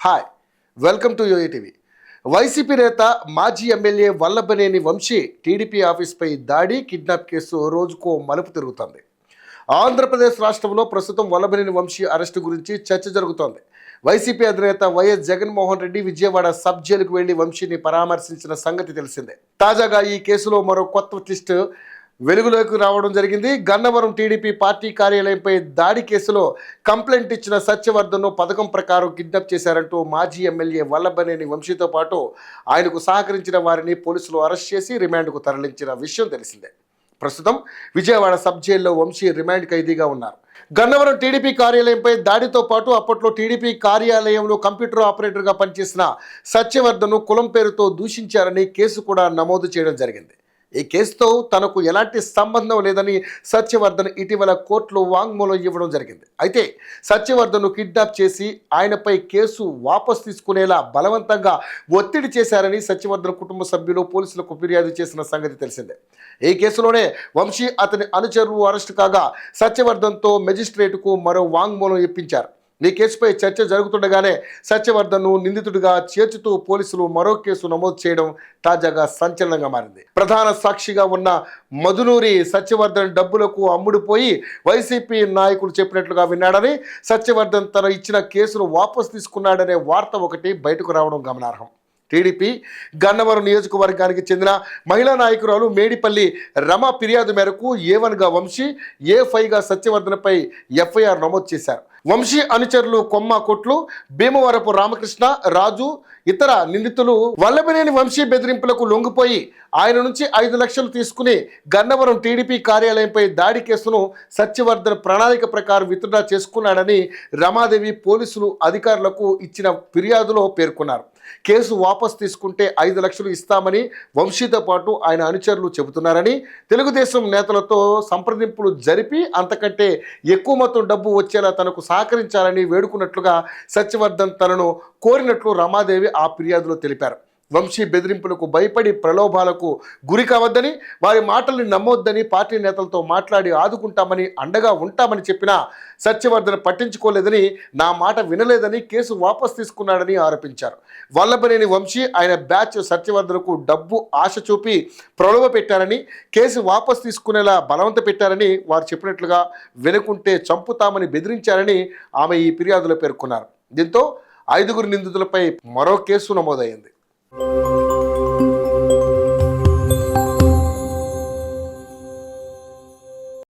Hi, welcome to UATV. YCP నేత మాజీ MLA Vallabhaneni Vamsi TDP ఆఫీస్పై దాడి, కిడ్నాప్ కేసు రోజుకో మలుపు తిరుగుతోంది. ఆంధ్రప్రదేశ్ రాష్ట్రంలో ప్రస్తుతం వల్లభనేని వంశీ అరెస్టు గురించి చర్చ జరుగుతోంది. వైసీపీ అధినేత వైఎస్ జగన్మోహన్ రెడ్డి విజయవాడ సబ్ జైలుకు వెళ్లి వంశీని పరామర్శించిన సంగతి తెలిసిందే. తాజాగా ఈ కేసులో మరో కొత్త ట్విస్ట్ వెలుగులోకి రావడం జరిగింది. గన్నవరం టీడీపీ పార్టీ కార్యాలయంపై దాడి కేసులో కంప్లైంట్ ఇచ్చిన సత్యవర్ధన్ను పథకం ప్రకారం కిడ్నాప్ చేశారంటూ మాజీ ఎమ్మెల్యే వల్లభనేని వంశీతో పాటు ఆయనకు సహకరించిన వారిని పోలీసులు అరెస్ట్ చేసి రిమాండ్కు తరలించిన విషయం తెలిసిందే. ప్రస్తుతం విజయవాడ సబ్ జైల్లో వంశీ రిమాండ్ ఖైదీగా ఉన్నారు. గన్నవరం టీడీపీ కార్యాలయంపై దాడితో పాటు అప్పట్లో టీడీపీ కార్యాలయంలో కంప్యూటర్ ఆపరేటర్గా పనిచేసిన సత్యవర్ధన్ను కులం పేరుతో దూషించారని కేసు కూడా నమోదు చేయడం జరిగింది. ఈ కేసుతో తనకు ఎలాంటి సంబంధం లేదని సత్యవర్ధన్ ఇటీవల కోర్టులో వాంగ్మూలం ఇవ్వడం జరిగింది. అయితే సత్యవర్ధన్ను కిడ్నాప్ చేసి ఆయనపై కేసు వాపసు తీసుకునేలా బలవంతంగా ఒత్తిడి చేశారని సత్యవర్ధన్ కుటుంబ సభ్యులు పోలీసులకు ఫిర్యాదు చేసిన సంగతి తెలిసిందే. ఈ కేసులోనే వంశీ, అతని అనుచరులు అరెస్టు కాగా సత్యవర్ధన్తో మెజిస్ట్రేటుకు మరో వాంగ్మూలం ఇప్పించారు. ఈ కేసుపై చర్చ జరుగుతుండగానే సత్యవర్ధన్ను నిందితుడిగా చేర్చుతూ పోలీసులు మరో కేసు నమోదు చేయడం తాజాగా సంచలనంగా మారింది. ప్రధాన సాక్షిగా ఉన్న మధునూరి సత్యవర్ధన్ డబ్బులకు అమ్ముడుపోయి వైసీపీ నాయకులు చెప్పినట్లుగా విన్నాడని, సత్యవర్ధన్ తన ఇచ్చిన కేసును వాపసు తీసుకున్నాడనే వార్త ఒకటి బయటకు రావడం గమనార్హం. టీడీపీ గన్నవరం నియోజకవర్గానికి చెందిన మహిళా నాయకురాలు మేడిపల్లి రమ ఫిర్యాదు మేరకు A1గా వంశీ, A5గా సత్యవర్ధన్పై ఎఫ్ఐఆర్ నమోదు చేశారు. వంశీ అనుచరులు కొమ్మ కొట్లు, భీమవరపు రామకృష్ణ, రాజు, ఇతర నిందితులు వల్లభనేని వంశీ బెదిరింపులకు లొంగిపోయి ఆయన నుంచి 5 లక్షలు తీసుకుని గన్నవరం టీడీపీ కార్యాలయంపై దాడి కేసును సత్యవర్ధన్ ప్రణాళిక ప్రకారం విత్డ్రా చేసుకున్నాడని రమాదేవి పోలీసులు అధికారులకు ఇచ్చిన ఫిర్యాదులో పేర్కొన్నారు. కేసు వాపసు తీసుకుంటే 5 లక్షలు ఇస్తామని వంశీతో పాటు ఆయన అనుచరులు చెబుతున్నారని, తెలుగుదేశం నేతలతో సంప్రదింపులు జరిపి అంతకంటే ఎక్కువ మొత్తం డబ్బు వచ్చేలా తనకు సహకరించాలని వేడుకున్నట్లుగా సత్యవర్ధన్ తనను కోరినట్లు రమాదేవి ఆ ఫిర్యాదులో తెలిపారు. వంశీ బెదిరింపులకు భయపడి ప్రలోభాలకు గురి కావద్దని, వారి మాటల్ని నమ్మొద్దని పార్టీ నేతలతో మాట్లాడి ఆదుకుంటామని, అండగా ఉంటామని చెప్పినా సత్యవర్ధన్ పట్టించుకోలేదని, నా మాట వినలేదని కేసు వాపసు తీసుకున్నాడని ఆరోపించారు. వల్లభనేని వంశీ, ఆయన బ్యాచ్ సత్యవర్ధన్కు డబ్బు ఆశ చూపి ప్రలోభ పెట్టారని, కేసు వాపసు తీసుకునేలా బలవంత పెట్టారని, వారు చెప్పినట్లుగా వినకుంటే చంపుతామని బెదిరించారని ఆమె ఈ ఫిర్యాదులో పేర్కొన్నారు. దీంతో 5 నిందితులపై మరో కేసు నమోదైంది.